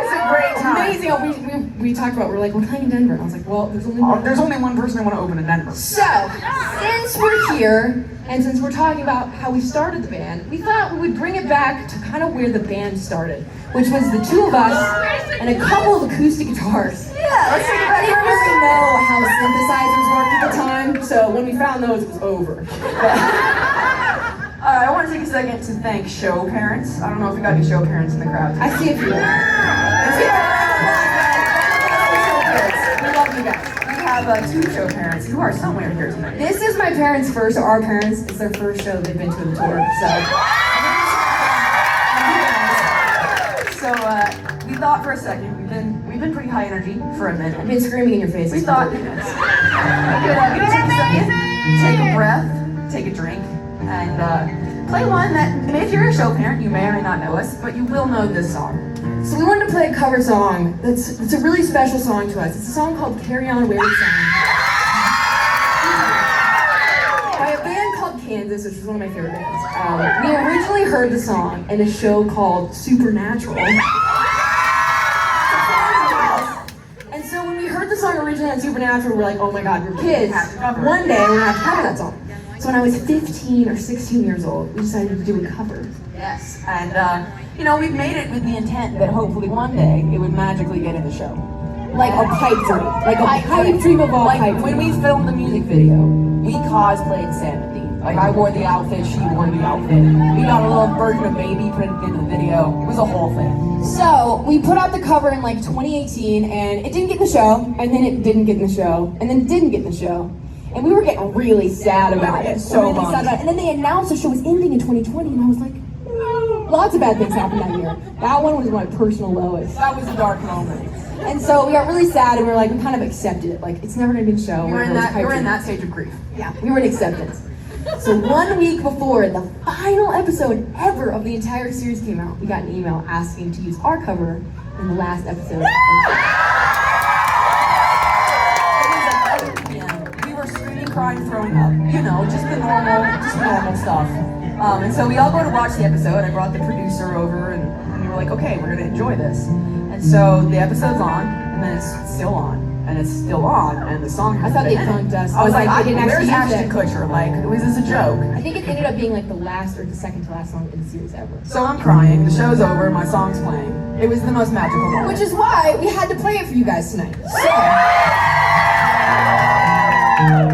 was a great time. Amazing. We talked about, we're like, we're playing in Denver. And I was like, well, there's only one. There's only one person I want to open in Denver. So, since we're here, and since we're talking about how we started the band, we thought we would bring it back to kind of where the band started, which was the two of us and a couple of acoustic guitars. Yeah, let's take it back. I didn't really know how synthesizers worked at the time, so when we found those, it was over. I want to take a second to thank show parents. I don't know if we got any show parents in the crowd today. I see a few. We love you guys. We have two show parents who are somewhere here tonight. This is my parents' first, or our parents. It's their first show they've been to the tour, So we thought for a second, we've been pretty high energy for a minute. I've been screaming in your face. We thought we could take a second, take a breath, take a drink, and play one that, if you're a show parent, you may or may not know us, but you will know this song. So we wanted to play a cover song. It's a really special song to us. It's a song called Carry On Weary Song. By a band called Kansas, which is one of my favorite bands. We originally heard the song in a show called Supernatural. And so when we heard the song originally on Supernatural, we're like, oh my god, we're kids. One day we're gonna have to cover that song. So when I was 15 or 16 years old, we decided to do a cover. Yes, and we've made it with the intent that hopefully one day it would magically get in the show. Like a pipe dream. Like a pipe dream of all pipe when we filmed the music video, we cosplayed Sandy. Like I wore the outfit, she wore the outfit. We got a little version of Baby printed into the video. It was a whole thing. So we put out the cover in like 2018 and it didn't get in the show, and then it didn't get in the show, and then it didn't get in the show. And we were getting really sad about it. So really sad about it. And then they announced the show was ending in 2020, and I was like, no. Lots of bad things happened that year. That one was my personal lowest. That was a dark moment. And so we got really sad, and we were like, we kind of accepted it. Like, it's never gonna be the show. We were in that stage of grief. Yeah, we were in acceptance. So 1 week before the final episode ever of the entire series came out, we got an email asking to use our cover in the last episode. We were screaming, crying, throwing up. Just the normal stuff. And so we all go to watch the episode. I brought the producer over, and we were like, okay, we're gonna enjoy this. And so the episode's on, and then it's still on. And it's still on, and the song has I thought they punked us. I was like, didn't where's actually Ashton Kutcher? Like, was this a joke? I think it ended up being like the last or the second to last song in the series ever. So I'm crying, the show's over, my song's playing. It was the most magical moment. Which is why we had to play it for you guys tonight. So.